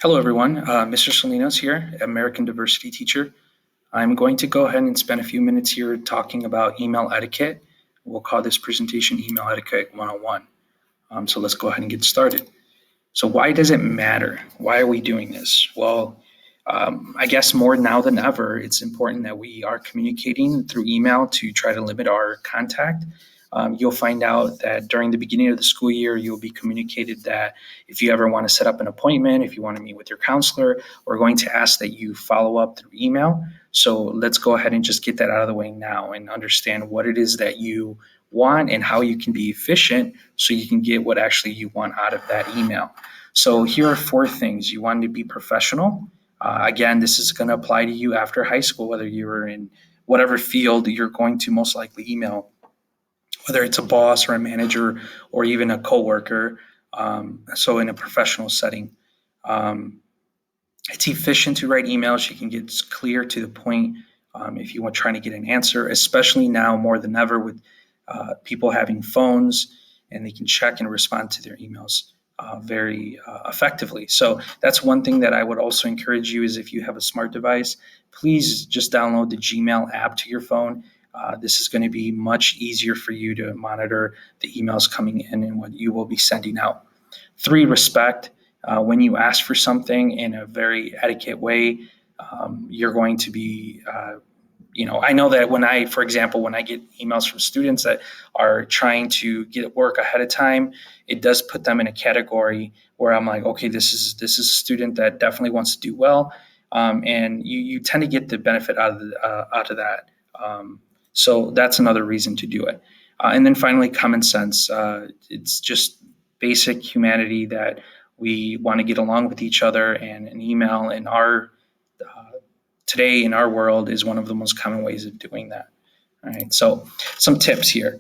Hello, everyone. Mr. Salinas here, American Diversity teacher. I'm going to go ahead and spend a few minutes here talking about email etiquette. We'll call this presentation Email Etiquette 101. So let's go ahead and get started. So why does it matter? Why are we doing this? Well, I guess more now than ever, it's important that we are communicating through email to try to limit our contact. You'll find out that during the beginning of the school year, you'll be communicated that if you ever want to set up an appointment, if you want to meet with your counselor, we're going to ask that you follow up through email. So let's go ahead and just get that out of the way now and understand what it is that you want and how you can be efficient so you can get what actually you want out of that email. So here are four things. You want to be professional. Again, this is going to apply to you after high school, whether you're in whatever field you're going to most likely email, whether it's a boss or a manager or even a coworker. So in a professional setting, it's efficient to write emails. You can get clear to the point if you want trying to get an answer, especially now more than ever with people having phones and they can check and respond to their emails very effectively. So that's one thing that I would also encourage you is if you have a smart device, please just download the Gmail app to your phone. This is going to be much easier for you to monitor the emails coming in and what you will be sending out. 3, respect. When you ask for something in a very etiquette way, you're going to be I know that for example, when I get emails from students that are trying to get work ahead of time, it does put them in a category where I'm like, okay, this is a student that definitely wants to do well, and you tend to get the benefit out of that. So that's another reason to do it. And then finally, common sense. It's just basic humanity that we want to get along with each other, and an email in our today in our world is one of the most common ways of doing that. All right, so some tips here.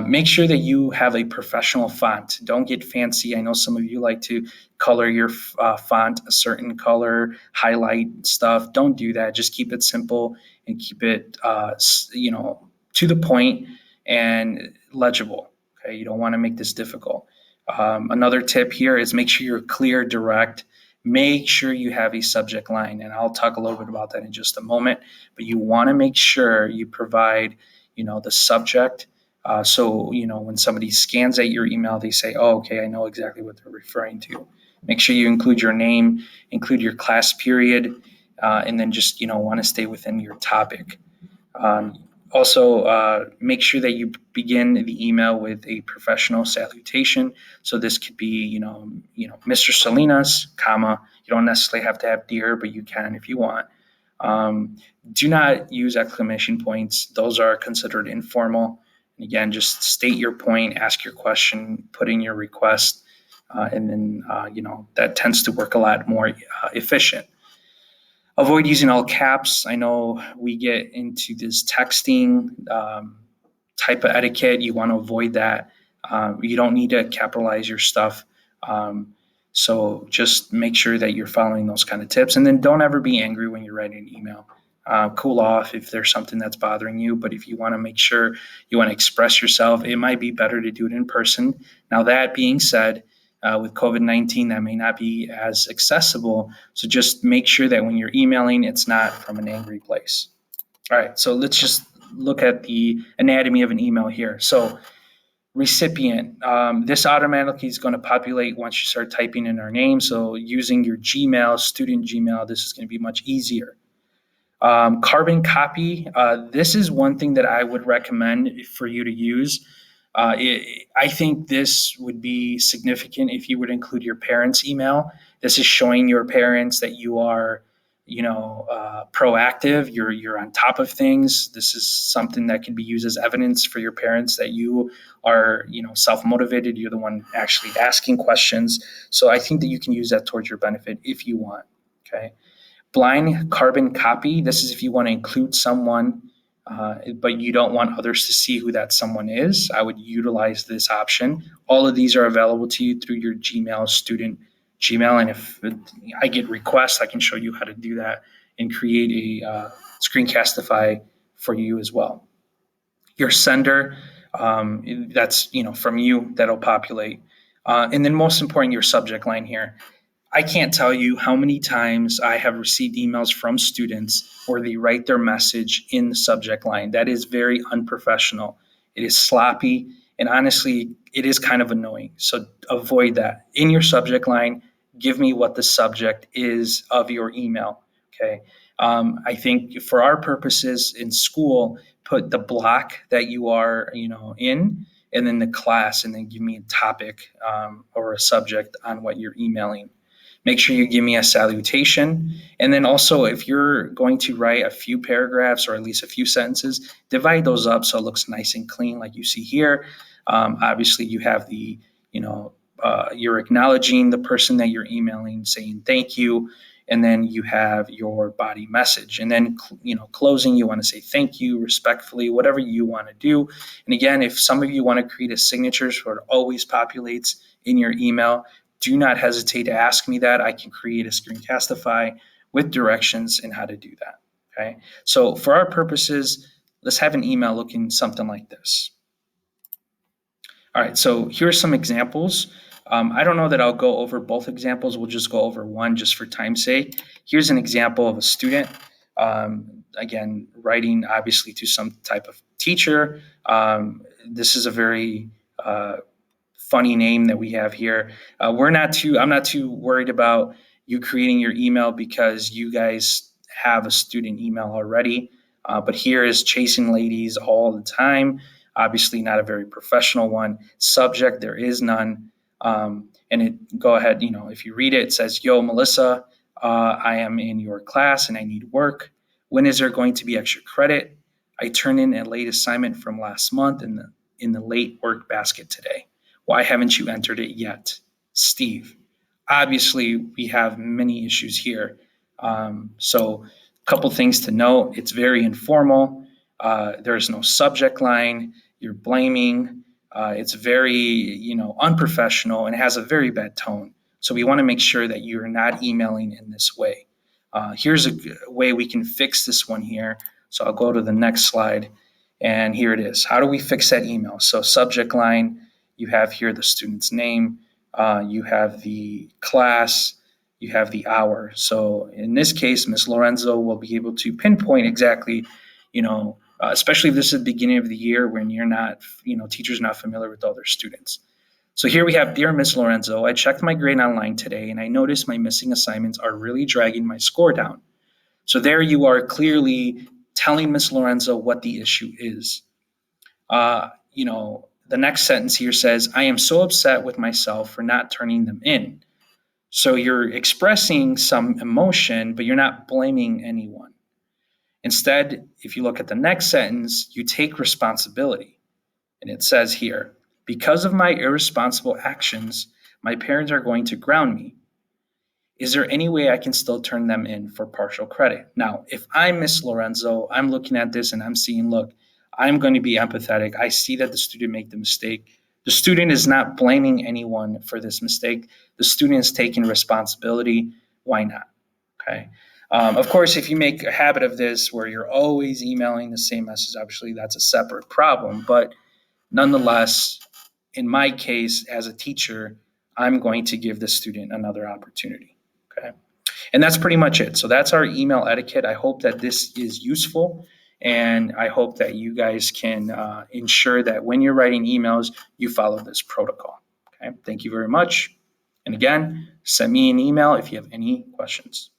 Make sure that you have a professional font. Don't get fancy. I know some of you like to color your font a certain color, highlight stuff. Don't do that. Just keep it simple and keep it, to the point and legible. Okay, you don't want to make this difficult. Another tip here is make sure you're clear, direct. Make sure you have a subject line, and I'll talk a little bit about that in just a moment. But you want to make sure you provide, the subject. So when somebody scans at your email, they say, "Oh, okay, I know exactly what they're referring to." Make sure you include your name, include your class period, and then just want to stay within your topic. Also, make sure that you begin the email with a professional salutation. So this could be, Mr. Salinas, comma. You don't necessarily have to have dear, but you can if you want. Do not use exclamation points. Those are considered informal. And again, just state your point, ask your question, put in your request, and then, that tends to work a lot more efficient. Avoid using all caps. I know we get into this texting type of etiquette. You want to avoid that. You don't need to capitalize your stuff. So just make sure that you're following those kind of tips. And then don't ever be angry when you're writing an email. Cool off if there's something that's bothering you. But if you want to make sure you want to express yourself, it might be better to do it in person. Now, that being said, with COVID-19, that may not be as accessible. So just make sure that when you're emailing, it's not from an angry place. All right, so let's just look at the anatomy of an email here. So recipient, this automatically is going to populate once you start typing in our name. So using your Gmail, student Gmail, this is going to be much easier. Carbon copy, this is one thing that I would recommend for you to use. I think this would be significant if you would include your parents' email. This is showing your parents that you are, proactive. You're on top of things. This is something that can be used as evidence for your parents that you are, self-motivated. You're the one actually asking questions. So I think that you can use that towards your benefit if you want. Okay. Blind carbon copy. This is if you want to include someone but you don't want others to see who that someone is. I would utilize this option. All of these are available to you through your Gmail, student Gmail. And if I get requests, I can show you how to do that and create a screencastify for you as well. Your sender, that's from you, that'll populate. And then most important, your subject line here. I can't tell you how many times I have received emails from students where they write their message in the subject line. That is very unprofessional. It is sloppy, and honestly, it is kind of annoying. So avoid that. In your subject line, give me what the subject is of your email. Okay. I think for our purposes in school, put the block that you are, in, and then the class, and then give me a topic or a subject on what you're emailing. Make sure you give me a salutation. And then also, if you're going to write a few paragraphs or at least a few sentences, divide those up so it looks nice and clean, like you see here. Obviously, you have you're acknowledging the person that you're emailing, saying thank you. And then you have your body message. And then, closing, you want to say thank you respectfully, whatever you want to do. And again, if some of you want to create a signature so it always populates in your email, do not hesitate to ask me that. I can create a Screencastify with directions in how to do that. Okay. So for our purposes, let's have an email looking something like this. All right. So here's some examples. I don't know that I'll go over both examples. We'll just go over one just for time's sake. Here's an example of a student, again, writing obviously to some type of teacher. This is a very funny name that we have here. I'm not too worried about you creating your email because you guys have a student email already. But here is chasing ladies all the time. Obviously not a very professional one. Subject, there is none. Go ahead, if you read it, it says, "Yo, Melissa, I am in your class and I need work. When is there going to be extra credit? I turned in a late assignment from last month in the late work basket today. Why haven't you entered it yet? Steve." Obviously, we have many issues here. So a couple things to note. It's very informal. There's no subject line. You're blaming. It's very, unprofessional, and it has a very bad tone. So we want to make sure that you're not emailing in this way. Here's a way we can fix this one here. So I'll go to the next slide, and here it is. How do we fix that email? So subject line, you have here the student's name, you have the class, you have the hour. So in this case, Ms. Lorenzo will be able to pinpoint exactly, especially if this is the beginning of the year when you're not, teachers not familiar with all their students. So here we have, "Dear Ms. Lorenzo, I checked my grade online today and I noticed my missing assignments are really dragging my score down." So there you are clearly telling Ms. Lorenzo what the issue is. The next sentence here says, "I am so upset with myself for not turning them in." So you're expressing some emotion, but you're not blaming anyone. Instead, if you look at the next sentence, you take responsibility. And it says here, "Because of my irresponsible actions, my parents are going to ground me. Is there any way I can still turn them in for partial credit?" Now, if I'm Miss Lorenzo, I'm looking at this and I'm seeing, look, I'm going to be empathetic. I see that the student made the mistake. The student is not blaming anyone for this mistake. The student is taking responsibility. Why not? Okay. Of course, if you make a habit of this where you're always emailing the same message, obviously that's a separate problem. But nonetheless, in my case, as a teacher, I'm going to give the student another opportunity. Okay. And that's pretty much it. So that's our email etiquette. I hope that this is useful. And I hope that you guys can ensure that when you're writing emails, you follow this protocol. Okay. Thank you very much. And again, send me an email if you have any questions.